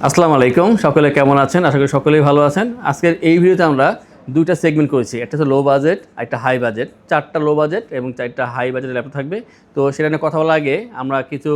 আসসালামু আলাইকুম, সকলে কেমন আছেন? আশা করি সকলেই ভালো আছেন। আজকের এই ভিডিওতে আমরা দুইটা সেগমেন্ট করেছি, একটা হচ্ছে লো বাজেট, একটা হাই বাজেট। চারটা লো বাজেট এবং চারটা হাই বাজেটের ল্যাপটপ থাকবে। তো সেটা নিয়ে কথা বলার আগে আমরা কিছু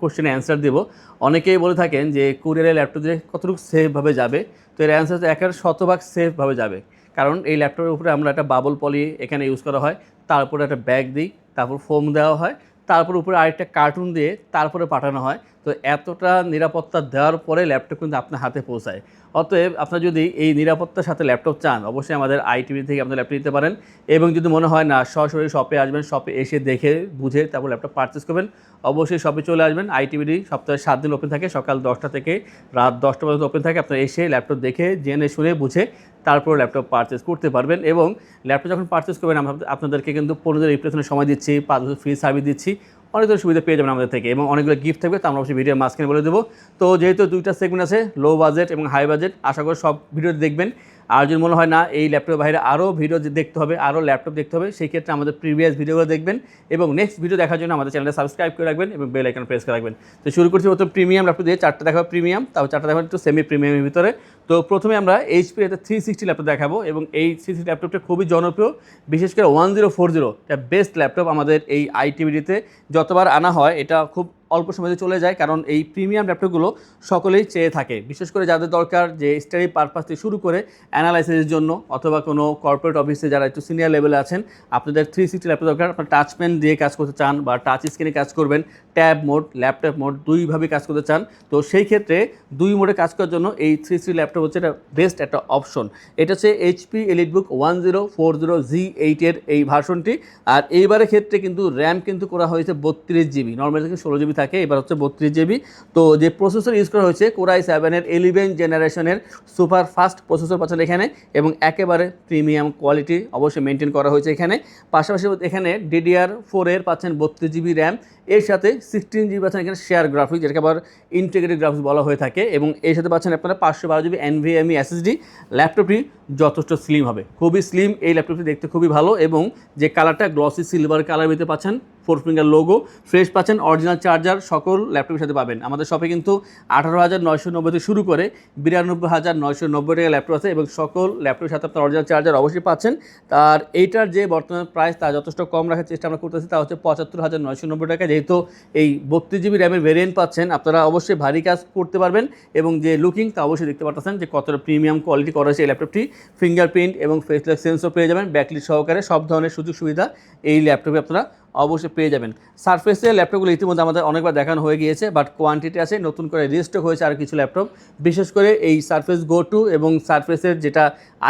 কোশ্চেনের অ্যান্সার দেবো। অনেকেই বলে থাকেন যে কুরিয়ারের ল্যাপটপ দিয়ে কতটুকু সেফভাবে যাবে। তো এর অ্যান্সার হচ্ছে 100% সেফভাবে যাবে, কারণ এই ল্যাপটপের উপরে আমরা একটা বাবল পলি এখানে ইউজ করা হয়, তারপরে একটা ব্যাগ দিই, তারপর ফোম দেওয়া হয়, তারপর উপরে আরেকটা কার্টুন দিয়ে তারপরে পাঠানো হয়। তো এতটা নিরাপত্তা দেওয়ার পরে ল্যাপটপ কিন্তু আপনার হাতে পৌঁছায়। অতএব আপনারা যদি এই নিরাপত্তার সাথে ল্যাপটপ চান, অবশ্যই আমাদের আইটিভি থেকে আপনার ল্যাপটপ নিতে পারেন। এবং যদি মনে হয় না, সরাসরি শপে আসবেন, শপে এসে দেখে বুঝে তারপর ল্যাপটপ পারচেস করবেন, অবশ্যই শপে চলে আসবেন। আইটিভিডি সপ্তাহে 7 দিন ওপেন থাকে, সকাল 10টা থেকে রাত 10টা পর্যন্ত ওপেন থাকে। আপনারা এসে ল্যাপটপ দেখে জেনে শুনে বুঝে তারপর ল্যাপটপ পারচেস করতে পারবেন। এবং ল্যাপটপ যখন পারচেস করবেন আমরা আপনাদেরকে কিন্তু 15 দিনের রিপ্লেসমেন্টের সময় দিচ্ছি, 5 বছর ফ্রি সার্ভিস দিচ্ছি, অনেক ধরনের সুবিধা পেয়ে যাবেন আমাদের থেকে, এবং অনেকগুলো গিফট থাকবে। তো আমরা অবশ্যই ভিডিওর মাঝখানে বলে দেবো। তো যেহেতু দুইটা সেগমেন্ট আছে, লো বাজেট এবং হাই বাজেট, আশা করি সব ভিডিও দেখবেন। আর যদি মনে হয় না এই ল্যাপটপের বাইরে আরও ভিডিও দেখতে হবে, আরও ল্যাপটপ দেখতে হবে, সেই ক্ষেত্রে আমাদের প্রিভিয়াস ভিডিওগুলো দেখবেন এবং নেক্সট ভিডিও দেখার জন্য আমাদের চ্যানেলটা সাবস্ক্রাইব করে রাখবেন এবং বেল আইকন প্রেস করে রাখবেন। তো শুরু করছি প্রথম প্রিমিয়াম ল্যাপটপ দিয়ে। চারটা দেখাবো প্রিমিয়াম, তাও চারটা দেখাবো একটু সেমি প্রিমিয়ামের ভিতরে। তো প্রথমে আমরা এইচপি একটা 360 ল্যাপটপ দেখাবো, এবং এই 360 ল্যাপটপটা খুবই জনপ্রিয়, বিশেষ করে 1040 এটা বেস্ট ল্যাপটপ আমাদের এই আইটিভিডিতে। যতবার আনা হয় এটা খুব অল্প সময়ে চলে যায়, কারণ এই প্রিমিয়াম ল্যাপটপগুলো সকলেই চেয়ে থাকে, বিশেষ করে যাদের দরকার যে স্টাডি পারপাস থেকে শুরু করে অ্যানালাইসিসের জন্য, অথবা কোনো কর্পোরেট অফিসে যারা একটু সিনিয়র লেভেলে আছেন, আপনাদের 360 ল্যাপটপ দরকার। আপনার টাচ পেন দিয়ে কাজ করতে চান বা টাচ স্ক্রিনে কাজ করবেন, ট্যাব মোড, ল্যাপটপ মোড দুইভাবে কাজ করতে চান, তো সেই ক্ষেত্রে দুই মোডে কাজ করার জন্য এই 360 ল্যাপটপ হচ্ছে এটা বেস্ট একটা অপশন। এটা হচ্ছে এইচপি এলিটবুক 1040Z8 এর এই ভার্সনটি। আর এইবারের ক্ষেত্রে কিন্তু র্যাম কিন্তু করা হয়েছে 32 GB, নর্মাল থেকে 16 GB থাকে, এবার হচ্ছে 32 GB। তো যে প্রসেসর ইউজ করা হয়েছে কোরাই 7 এর 11 জেনারেশনের সুপার ফাস্ট প্রসেসর পাচ্ছেন এখানে, এবং একেবারে প্রিমিয়াম কোয়ালিটি অবশ্যই মেনটেন করা হয়েছে এখানে। পাশাপাশি এখানে DDR4 এর পাচ্ছেন 32 GB র্যাম, এর সাথে 16 GB পাচ্ছেন এখানে শেয়ার গ্রাফিক্স, যেটাকে আবার ইন্টিগ্রেটেড গ্রাফিক্স বলা হয়ে থাকে, এবং এর সাথে পাচ্ছেন আপনারা 512 GB NVMe SSD। ল্যাপটপটি যথেষ্ট স্লিম হবে, খুবই স্লিম। এই ল্যাপটপটি দেখতে খুবই ভালো, এবং যে কালারটা গ্লসি সিলভার কালার ভিতরে পাচ্ছেন, 4 ফিঙ্গার লোগো, ফ্রেশ পাচ্ছেন, অরিজিনাল চার্জার সকল ল্যাপটপের সাথে পাবেন। আমাদের শপে কিন্তু 18,990 থেকে শুরু করে 92,990 টাকা ল্যাপটপ আছে, এবং সকল ল্যাপটপের সাথে আপনার অরিজিনাল চার্জার অবশ্যই পাচ্ছেন। আর এইটার যে বর্তমান প্রাইস তা যথেষ্ট কম রাখার চেষ্টা আমরা করতেছি, তা হচ্ছে 75,990 টাকা। যেহেতু এই 32 GB র্যামের ভেরিয়েন্ট পাচ্ছেন, আপনারা অবশ্যই ভারী কাজ করতে পারবেন, এবং যে লুকিং তা অবশ্যই দেখতে পাচ্ছেন যে কতটা প্রিমিয়াম কোয়ালিটি করা হয়েছে এই ল্যাপটপটি। ফিঙ্গারপ্রিন্ট এবং ফেসলেস সেন্সর পেয়ে যাবেন, ব্যাকলিট সহকারে সব ধরনের সুযোগ সুবিধা এই ল্যাপটপে আপনারা অবশ্যই পেয়ে যাবেন। সারফেসের ল্যাপটপগুলো ইতিমধ্যে আমাদের অনেকবার দেখানো হয়ে গিয়েছে, বাট কোয়ান্টিটি আছে, নতুন করে রিস্টক হয়েছে আর কিছু ল্যাপটপ, বিশেষ করে এই সারফেস গো টু এবং সারফেসের যেটা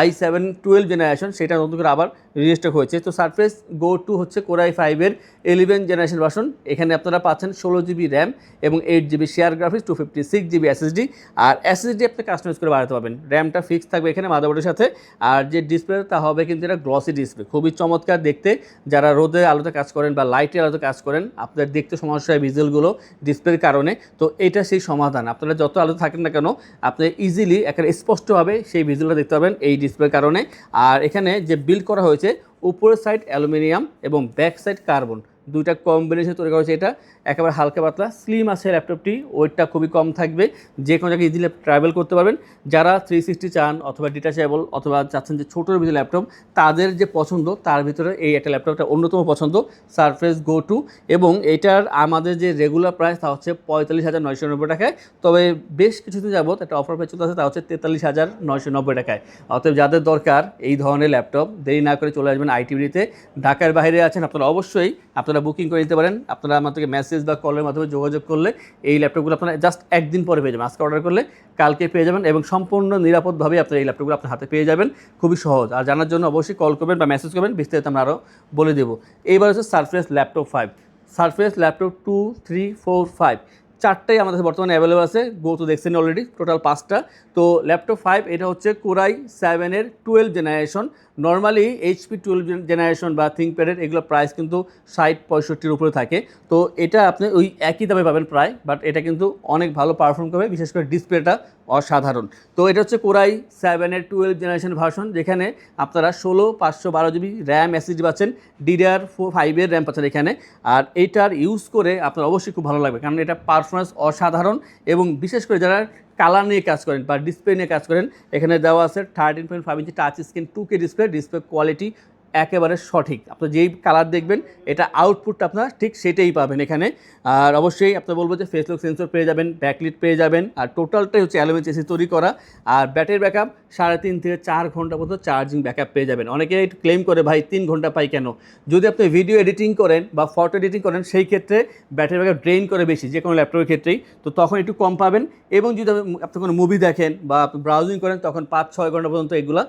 i7 12 জেনারেশন, সেটা নতুন করে আবার রিস্টক হয়েছে। তো সারফেস গো টু হচ্ছে কোরাই 5 এর 11 জেনারেশন ভার্সন। এখানে আপনারা পাচ্ছেন 16 GB র্যাম এবং 8 GB share graphics, 256 GB SSD। আর SSD আপনি কাস্টমাইজ করে বাড়াতে পারবেন। র্যামটা ফিক্স থাকবে এখানে মাদারবোর্ডের সাথে। আর যে ডিসপ্লে তা হবে কিন্তু এটা গ্লসি ডিসপ্লে, খুবই চমৎকার দেখতে। যারা রোদে আলোতে কাজ করেন বা লাইটের আলোতে কাজ করেন, আপনাদের দেখতে সমস্যা হয় ভিজুয়ালগুলো ডিসপ্লের কারণে, তো এটা সেই সমাধান। আপনারা যত আলোতে থাকেন না কেন, আপনি ইজিলি এখানে স্পষ্টভাবে সেই ভিজুয়ালটা দেখতে পাবেন এই ডিসপ্লের কারণে। আর এখানে যে বিল্ড করা হয়েছে, উপরের সাইড অ্যালুমিনিয়াম এবং ব্যাক সাইড কার্বন, দুইটা কম্বিনেশন তৈরি করা হয়েছে। এটা একেবারে হালকা পাতলা স্লিম আছে ল্যাপটপটি, ওয়েটটা খুবই কম থাকবে, যে কোনো জায়গায় ইজিলি ট্রাভেল করতে পারবেন। যারা 360 চান অথবা ডিটাচেবল অথবা চাচ্ছেন যে ছোটোর ভিতরে ল্যাপটপ, তাদের যে পছন্দ তার ভিতরে এই একটা ল্যাপটপটা অন্যতম পছন্দ, সারফেস গো টু। এবং এটার আমাদের যে রেগুলার প্রাইস তা হচ্ছে 45,990 টাকায়, তবে বেশ কিছুদিন যাবত একটা অফার পেয়ে চলতে আছে, তা হচ্ছে 43,990 টাকায়। অতএব যাদের দরকার এই ধরনের ল্যাপটপ, দেরি না করে চলে আসবেন আইটিভিতে। ঢাকার বাইরে আছেন আপনারা, অবশ্যই আপনারা বুকিং করে নিতে পারেন। আপনারা আমাদেরকে মেসেজ বা কলের মাধ্যমে যোগাযোগ করলে এই ল্যাপটপগুলো আপনারা জাস্ট একদিন পরে পেয়ে যাবেন। আজকে অর্ডার করলে কালকে পেয়ে যাবেন, এবং সম্পূর্ণ নিরাপদভাবে আপনারা এই ল্যাপটপগুলো আপনার হাতে পেয়ে যাবেন, খুবই সহজ। আর জানার জন্য অবশ্যই কল করবেন বা মেসেজ করবেন, বিস্তারিত আমরা আরও বলে দেবো। এইবার হচ্ছে সারফেস ল্যাপটপ 5, সারফেস ল্যাপটপ 2, 3, 4, 5 চারটাই আমাদের বর্তমানে অ্যাভেলেবল আছে। গো তো দেখছেন অলরেডি, টোটাল 5টা। তো ল্যাপটপ 5 এটা হচ্ছে কোরাই 7 এর 12 জেনারেশন। নর্মালি এইচপি 12 জেনারেশন বা থিঙ্কপ্যাডের এগুলো প্রাইস কিন্তু 60-65-র উপরে থাকে। তো এটা আপনি ওই একই দামে পাবেন প্রায়, বাট এটা কিন্তু অনেক ভালো পারফর্ম করবে, বিশেষ করে ডিসপ্লেটা অসাধারণ। তো এটা হচ্ছে কোরাই 7 এর 12 জেনারেশন ভার্সন, যেখানে আপনারা 16/512 GB র্যাম SSD পাচ্ছেন, DDR5 এর র্যাম পাচ্ছেন এখানে। আর এইটার ইউজ করে আপনার অবশ্যই খুব ভালো লাগবে, কারণ এটা পারফরমেন্স অসাধারণ, এবং বিশেষ করে যারা কালার নিয়ে কাজ করেন বা ডিসপ্লে নিয়ে কাজ করেন, এখানে দেওয়া আছে 13.5 ইঞ্চি touch screen 2K display quality একেবারে সঠিক। আপনার যেই কালার দেখবেন এটা আউটপুটটা আপনার ঠিক সেটাই পাবেন এখানে। আর অবশ্যই আপনার বলবো যে ফেস লক সেন্সর পেয়ে যাবেন, ব্যাকলিট পেয়ে যাবেন, আর টোটালটাই হচ্ছে অ্যালুমিনিয়াম এসি তৈরি করা। আর ব্যাটারি ব্যাকআপ 3.5 থেকে 4 ঘন্টা পর্যন্ত চার্জিং ব্যাকআপ পেয়ে যাবেন। অনেকে ক্লেম করে ভাই 3 ঘন্টা পাই কেন? যদি আপনি ভিডিও এডিটিং করেন বা ফটো এডিটিং করেন সেই ক্ষেত্রে ব্যাটারি ব্যাকআপ ড্রেন করে বেশি, যে কোনো ল্যাপটপের ক্ষেত্রেই, তো তখন একটু কম পাবেন। এবং যদি আপনি কোনো মুভি দেখেন বা ব্রাউজিং করেন তখন 5-6 ঘন্টা পর্যন্ত এগুলা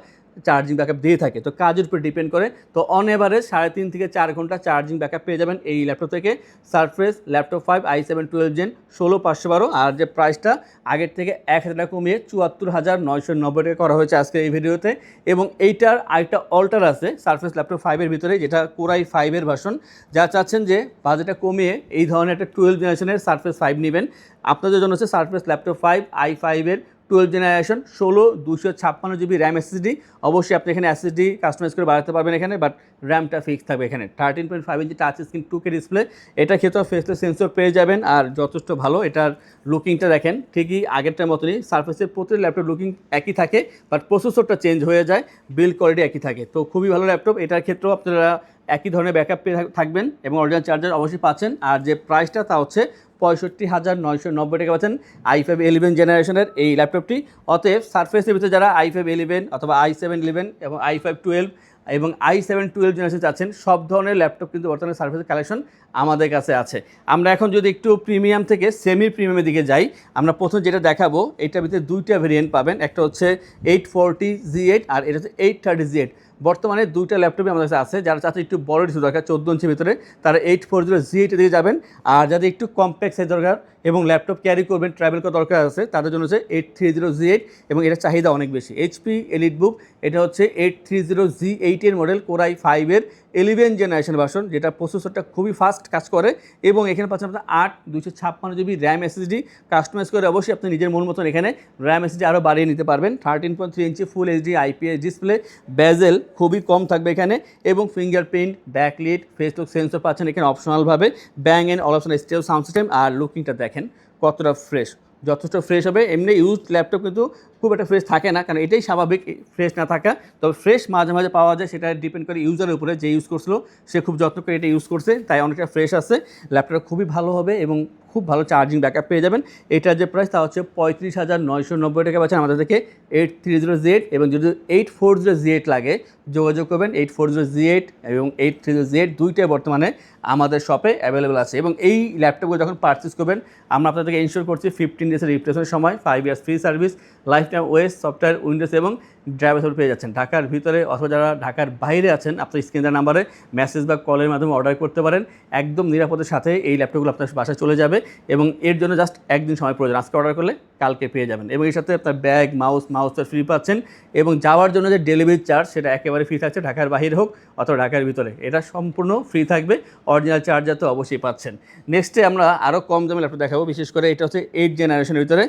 চার্জিং ব্যাকআপ দিয়ে থাকে। তো কাজের উপর ডিপেন্ড করে। তো অন এভারেজ 3.5 থেকে 4 ঘন্টা চার্জিং ব্যাকআপ পেয়ে যাবেন এই ল্যাপটপ থেকে। Surface laptop 5 i7 12 gen 16512। আর যে প্রাইসটা আগের থেকে 1000 টাকা কমিয়ে 74,990 টাকা করা হয়েছে আজকে এই ভিডিওতে। এবং এইটার আরেকটা অল্টার আছে সারফেস ল্যাপটপ 5-এর ভিতরে, যেটা কোরাই 5-এর ভার্সন। যা চাচ্ছেন যে বাজেটটা কমিয়ে এই ধরনের একটা 12 জেনারেশনের সারফেস 5 নেবেন, আপনাদের জন্য হচ্ছে surface laptop 5 i5-এর 12 generation 16 256 GB RAM SSD। অবশ্যই আপনি এখানে SSD কাস্টমাইজ করে বাড়াতে পারবেন এখানে, বাট র্যামটা ফিক্স থাকবে এখানে। 13.5 ইঞ্চি টাচ স্ক্রিন 2K ডিসপ্লে, এটা ক্ষেত্রেও ফেসলেস সেন্সর পেয়ে যাবেন। আর যথেষ্ট ভালো, এটার লুকিংটা দেখেন ঠিকই আগেরটার মতনই। সারফেসের প্রতি ল্যাপটপ লুকিং একই থাকে, বাট প্রসেসরটা চেঞ্জ হয়ে যায়, বিল্ড কোয়ালিটি একই থাকে। তো খুবই ভালো ল্যাপটপ। এটার ক্ষেত্রেও আপনারা একই ধরনের ব্যাকআপ পেয়ে থাকবেন এবং অরিজিনাল চার্জার অবশ্যই পাচ্ছেন। আর যে প্রাইসটা তা হচ্ছে 65,990 টাকা পাচ্ছেন i5 11 জেনারেশনের এই ল্যাপটপটি। অতএব সারফেসের ভিতরে যারা i5 11 অথবা i7 11 এবং i5 12 এবং i7 12 জেনারেশন চাচ্ছেন, সব ধরনের ল্যাপটপ কিন্তু বর্তমানে সারফেসের কালেকশন আমাদের কাছে আছে। আমরা এখন যদি একটু প্রিমিয়াম থেকে সেমি প্রিমিয়ামের দিকে যাই, আমরা প্রথম যেটা দেখাবো এটার ভিতরে দুইটা ভেরিয়েন্ট পাবেন। একটা হচ্ছে 840Z8 আর এটা হচ্ছে 830Z8। বর্তমানে দুইটা ল্যাপটপই আমাদের কাছে আছে। যারা চাচ্ছে একটু বড় ডিসপ্লে দরকার 14 ইঞ্চির ভিতরে, তারা 840Z8 দিকে যাবেন। আর যাদের একটু কম্প্যাক্ট সাইজ দরকার এবং ল্যাপটপ ক্যারি করবেন, ট্রাভেল করার দরকার আছে, তাদের জন্য হচ্ছে 830Z8 এবং এটার চাহিদা অনেক বেশি। HP EliteBook এটা হচ্ছে 830Z8 এর মডেল, কোরাই 5-এর 11 জেনারেশন ভার্সন, যেটা প্রসেসরটা খুবই ফাস্ট কাজ করে। এবং এখানে পাচ্ছেন আপনার 8 256 GB র্যাম SSD কাস্টমাইজ করে। অবশ্যই আপনি নিজের মন মতন এখানে র্যাম SSD আরও বাড়িয়ে নিতে পারবেন। 13.3 ইঞ্চি ফুল HD IPS ডিসপ্লে, বেজেল খুবই কম থাকবে এখানে, এবং fingerprint, backlit, face lock sensor পাচ্ছেন এখানে অপশনালভাবে, ব্যাং অ্যান্ড অলপশন স্টেরিও সাউন্ড সিস্টেম। আর লুকিংটা দেখেন কতটা ফ্রেশ, যথেষ্ট ফ্রেশ হবে। এমনি ইউজ ল্যাপটপ কিন্তু খুব একটা ফ্রেশ থাকে না, কারণ এটাই স্বাভাবিক ফ্রেশ না থাকা। তবে ফ্রেশ মাঝে মাঝে পাওয়া যায়, সেটা ডিপেন্ড করে ইউজারের উপরে। যে ইউজ করছিল সে খুব যত্ন করে এটা ইউজ করছে, তাই অনেকটা ফ্রেশ আছে। ল্যাপটপটা খুবই ভালো হবে এবং খুব ভালো চার্জিং ব্যাকআপ পেয়ে যাবেন। এটার যে প্রাইস তা হচ্ছে 35,990 টাকা পাচ্ছেন আমাদের থেকে 830Z। এবং যদি 840Z8 লাগে যোগাযোগ করবেন। 840Z8 এবং 830Z8 দুইটাই বর্তমানে আমাদের শপে অ্যাভেলেবেল আছে। এবং এই ল্যাপটপগুলো যখন পারচেস করবেন, আমরা আপনাদেরকে ইনশিওর করছি 15 ডেজের রিপ্লেসমেন্ট সময়, 5 years free service, life time OS, software, Windows এবং ড্রাইভার সাপোর্ট পেয়ে যাচ্ছেন। ঢাকার ভিতরে অথবা যারা ঢাকার বাইরে আছেন, আপনার স্ক্রিনের নাম্বারে মেসেজ বা কলের মাধ্যমে অর্ডার করতে পারেন। একদম নিরাপদের সাথে এই ল্যাপটপগুলো আপনার বাসায় চলে যাবে এবং এর জন্য জাস্ট একদিন সময় প্রয়োজন। আজকে অর্ডার করলে কালকে পেয়ে যাবেন। এবং এর সাথে আপনার ব্যাগ, মাউসটা ফ্রি পাচ্ছেন। এবং যাওয়ার জন্য যে ডেলিভারি চার্জ সেটা একেবারে ফ্রি থাকছে, ঢাকার বাইরে হোক অথবা ঢাকার ভিতরে, এটা সম্পূর্ণ ফ্রি থাকবে। অরিজিনাল চার্জার তো অবশ্যই পাচ্ছেন। নেক্সটে আমরা আরও কম দামে ল্যাপটপ দেখাবো। বিশেষ করে এটা হচ্ছে 8 জেনারেশনের ভিতরে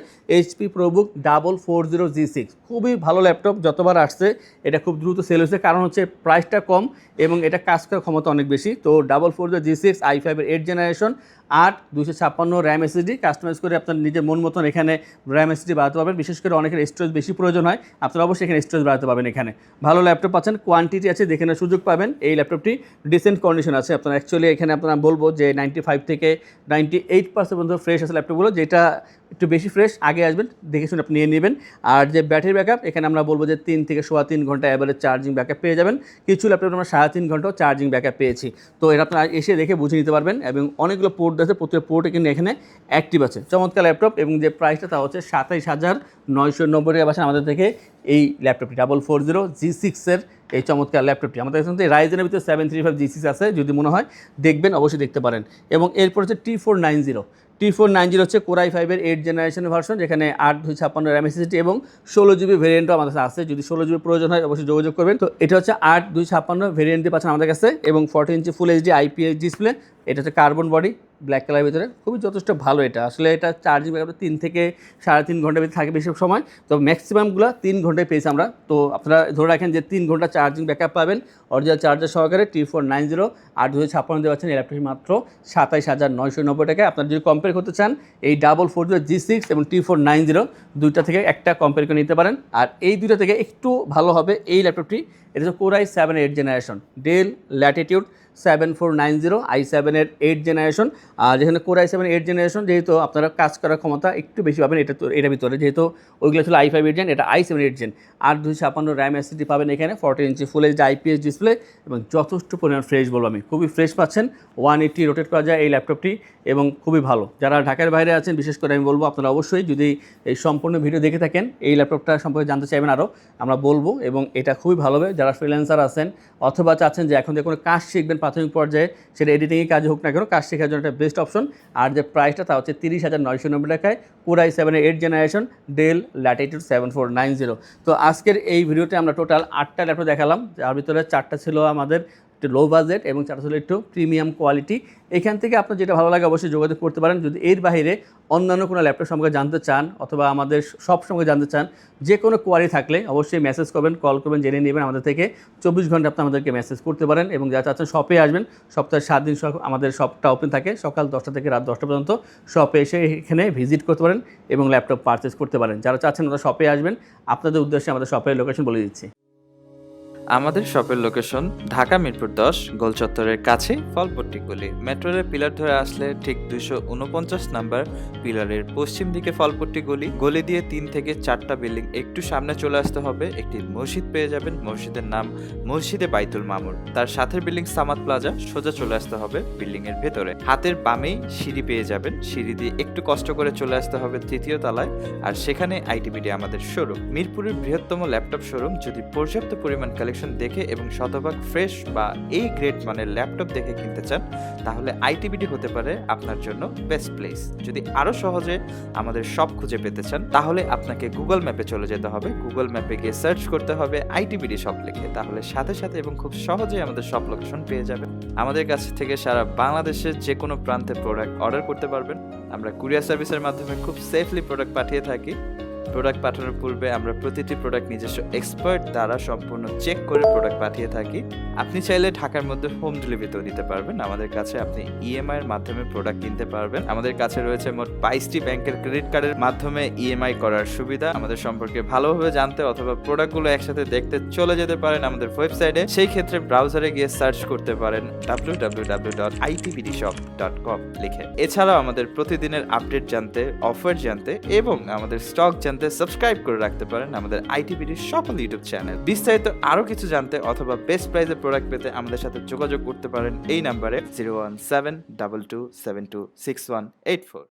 HP ProBook 440G6। খুবই ভালো ল্যাপটপ, যতবার আসছে এটা খুব দ্রুত সেল হয়েছে, কারণ হচ্ছে প্রাইসটা কম এবং এটা কাজ করার ক্ষমতা অনেক বেশি। তো 440G6 i5-এর 8 জেনারেশন, 8 256 র্যাম SSD কাস্টমাইজ করে আপনার নিজের মন মতন এখানে র্যাম SSD বাড়াতে পারবেন। বিশেষ করে অনেকের স্টোরেজ বেশি প্রয়োজন হয়, আপনারা অবশ্যই এখানে স্টোরেজ বাড়াতে পারবেন। এখানে ভালো ল্যাপটপ পাচ্ছেন, কোয়ান্টিটি আছে, দেখে নেওয়ার সুযোগ পাবেন। এই ল্যাপটপটি ডিসেন্ট কন্ডিশন আছে। আপনারা অ্যাকচুয়ালি এখানে আপনারা বলবো যে 95 থেকে 98% পর্যন্ত ফ্রেশ আছে ল্যাপটপগুলো। যেটা একটু বেশি ফ্রেশ আগে আসবেন, দেখে শুনে আপনি নিয়ে নেবেন। আর যে ব্যাটারি ব্যাকআপ, এখানে আমরা বলবো যে 3 থেকে 3.25 ঘন্টা অ্যাভারেজ চার্জিং ব্যাকআপ পেয়ে যাবেন। কিছু ল্যাপটপ আমরা 3.5 ঘন্টাও চার্জিং ব্যাকআপ পেয়েছি। তো এটা আপনারা এসে দেখে বুঝে নিতে পারবেন। এবং অনেকগুলো পোর্ট আছে, প্রত্যেক পোর্টে কিন্তু এখানে অ্যাক্টিভ আছে। চমৎকার ল্যাপটপ। এবং যে প্রাইসটা তা হচ্ছে 27,990 টাকা পাচ্ছেন আমাদের থেকে এই ল্যাপটপটি 440G6-এর এই চমৎকার ল্যাপটপটি। আমাদের কাছে রাইজেনের ভিতরে 735G6 আছে, যদি মনে হয় দেখবেন, অবশ্যই দেখতে পারেন। এবং এরপর হচ্ছে T490 হচ্ছে কোরাই 5-এর 8 জেনারেশনের ভার্সন, যেখানে 8 256 র্যাম SSD এবং 16 GB ভেরিয়েন্টও আমাদের কাছে আছে। যদি 16 GB প্রয়োজন হয় অবশ্যই যোগাযোগ করবেন। তো এটা হচ্ছে 8 256 ভেরিয়েন্টটি পাচ্ছেন আমাদের কাছে এবং 14 ইঞ্চি ফুল HD IPS ডিসপ্লে। এটা হচ্ছে কার্বন বডি, ব্ল্যাক কালারের ভিতরে, খুবই যথেষ্ট ভালো। এটা আসলে এটা চার্জিং ব্যাকআপ 3 থেকে 3.5 ঘন্টার ভিতরে থাকে বেশি সময়, তো ম্যাক্সিমামগুলো 3 ঘন্টায় পেয়েছি আমরা। তো আপনারা ধরে রাখেন যে 3 ঘন্টা চার্জিং ব্যাকআপ পাবেন অরিজিনাল চার্জার সহকারে T490 8/256 দিয়ে পাচ্ছেন। এই ল্যাপটপটি মাত্র 27,990 টাকায়। আপনারা যদি কম্পেয়ার করতে চান এই 440 G6 এবং T490 দুইটা থেকে একটা কম্পেয়ার করে নিতে পারেন। আর এই দুইটা থেকে একটু ভালো হবে এই ল্যাপটপটি, এটা হচ্ছে Core i7 8th generation, del Latitude 7490 i7 এর 8th জেনারেশন। আর যেখানে Core i7 8th জেনারেশন, যেহেতু আপনারা কাজ করার ক্ষমতা একটু বেশি পাবেন এটার ভিতরে, যেহেতু ওইগুলো ছিল i5 8th জেন, এটা i7 8th gen. 8/256 RAM SSD পাবেন এখানে, 14 ইঞ্চি ফুল এইচডি IPS ডিসপ্লে এবং যথেষ্ট পরিমাণ ফ্রেশ বলবো আমি, খুবই ফ্রেশ পাচ্ছেন। 180 রোটেট করা যায় এই ল্যাপটপটি এবং খুবই ভালো। যারা ঢাকার বাইরে আছেন বিশেষ করে আমি বলবো আপনারা অবশ্যই যদি এই সম্পূর্ণ ভিডিও দেখে থাকেন এই ল্যাপটপটা সম্পর্কে জানতে চাইবেন আরও, আমরা বলবো। এবং এটা খুবই ভালো হবে যারা ফ্রিল্যান্সার আছেন অথবা চাচ্ছেন যে এখন যে কোনো কাজ শিখবেন প্রাথমিক পর্যায়ে, সেটা এডিটিংয়ের কাজ হোক না কেন, কাজ শেখার জন্য একটা বেস্ট অপশন। আর যে প্রাইসটা তা হচ্ছে 30,990 টাকায়, Core i7 8th generation, del Latitude 7490। তো আজকের এই ভিডিওতে আমরা টোটাল 8টা ল্যাপটপ দেখালাম, যার ভিতরে 4টা ছিল আমাদের একটু লো বাজেট এবং 4টা ছিল একটু প্রিমিয়াম কোয়ালিটি। এখান থেকে আপনার যেটা ভালো লাগে অবশ্যই যোগাযোগ করতে পারেন। যদি এর বাইরে অন্যান্য কোনো ল্যাপটপ সম্পর্কে জানতে চান অথবা আমাদের সব সম্পর্কে জানতে চান, যে কোনো কোয়ারি থাকলে অবশ্যই মেসেজ করবেন, কল করবেন, জেনে নেবেন আমাদের থেকে। 24 ঘন্টা আপনি আমাদেরকে মেসেজ করতে পারেন। এবং যারা চাচ্ছেন শপে আসবেন, সপ্তাহে 7 দিন আমাদের শপটা ওপেন থাকে, সকাল 10টা থেকে রাত 10টা পর্যন্ত। শপে এসে এখানে ভিজিট করতে পারেন এবং ল্যাপটপ পারচেস করতে পারেন। যারা চাচ্ছেন ওরা শপে আসবেন, আপনাদের উদ্দেশ্যে আমাদের শপের লোকেশন বলে দিচ্ছি। আমাদের শপের লোকেশন ঢাকা মিরপুর 10 গোল চত্বরের কাছে ফলপট্টি গলি। মেট্রো রেল পিলার ধরে আসলে ঠিক 249 নাম্বার পিলারের পশ্চিম দিকে ফলপট্টি গলি। গলি দিয়ে 3 থেকে 4টা বিল্ডিং একটু সামনে চলে আসতে হবে, একটি মসজিদ পেয়ে যাবেন। মসজিদের নাম মসজিদে বাইতুল মামুর। তার সাথের বিল্ডিং সামাদ প্লাজা, সোজা চলে আসতে হবে বিল্ডিং এর ভেতরে। হাতের বামেই সিঁড়ি পেয়ে যাবেন, সিঁড়ি দিয়ে একটু কষ্ট করে চলে আসতে হবে 3য় তলায়, আর সেখানে আইটিবিডি আমাদের শোরুম। মিরপুরের বৃহত্তম ল্যাপটপ শোরুম। যদি পর্যাপ্ত পরিমাণ কালেকশন দেখে এবং শতভাগ ফ্রেশ বা এই গ্রেড মানের ল্যাপটপ দেখে কিনতে চান, তাহলে আইটিবিডি হতে পারে আপনার জন্য বেস্ট প্লেস। যদি আরো সহজে আমাদের শপ খুঁজে পেতে চান, তাহলে আপনাকে গুগল ম্যাপে চলে যেতে হবে। গুগল ম্যাপে গিয়ে সার্চ করতে হবে আইটিবিডি শপ লিখে, তাহলে সাথে সাথে এবং খুব সহজেই আমাদের শপ লোকেশন পেয়ে যাবেন। আমাদের কাছ থেকে সারা বাংলাদেশের যে কোনো প্রান্তে প্রোডাক্ট অর্ডার করতে পারবেন। আমরা কুরিয়ার সার্ভিসের মাধ্যমে খুব সেফলি প্রোডাক্ট পাঠিয়ে থাকি। প্রোডাক্ট পাঠানোর পূর্বে আমরা প্রতিটি প্রোডাক্ট নিজস্ব এক্সপার্ট দ্বারা সম্পূর্ণ চেক করে প্রোডাক্ট পাঠিয়ে থাকি। আপনি চাইলে ঢাকার মধ্যে হোম ডেলিভারিতেও নিতে পারবেন। আমাদের কাছে আপনি ইএমআই এর মাধ্যমে প্রোডাক্ট কিনতে পারবেন। আমাদের কাছে রয়েছে মোট 22টি ব্যাংকের ক্রেডিট কার্ডের মাধ্যমে ইএমআই করার সুবিধা। আমাদের সম্পর্কে ভালোভাবে জানতে অথবা প্রোডাক্টগুলো একসাথে দেখতে চলে যেতে পারেন আমাদের ওয়েবসাইটে। সেই ক্ষেত্রে ব্রাউজারে গিয়ে সার্চ করতে পারেন www.itbdshop.com লিখে। এছাড়াও আমাদের প্রতিদিনের আপডেট জানতে, অফার জানতে এবং আমাদের স্টক জানতে সাবস্ক্রাইব করে রাখতে পারেন আমাদের আইটিবিডির সকল ইউটিউব চ্যানেল। বিস্তারিত আরো কিছু জানতে অথবা বেস্ট প্রাইসে প্রোডাক্ট পেতে আমাদের সাথে যোগাযোগ করতে পারেন এই নাম্বারে 01722726184।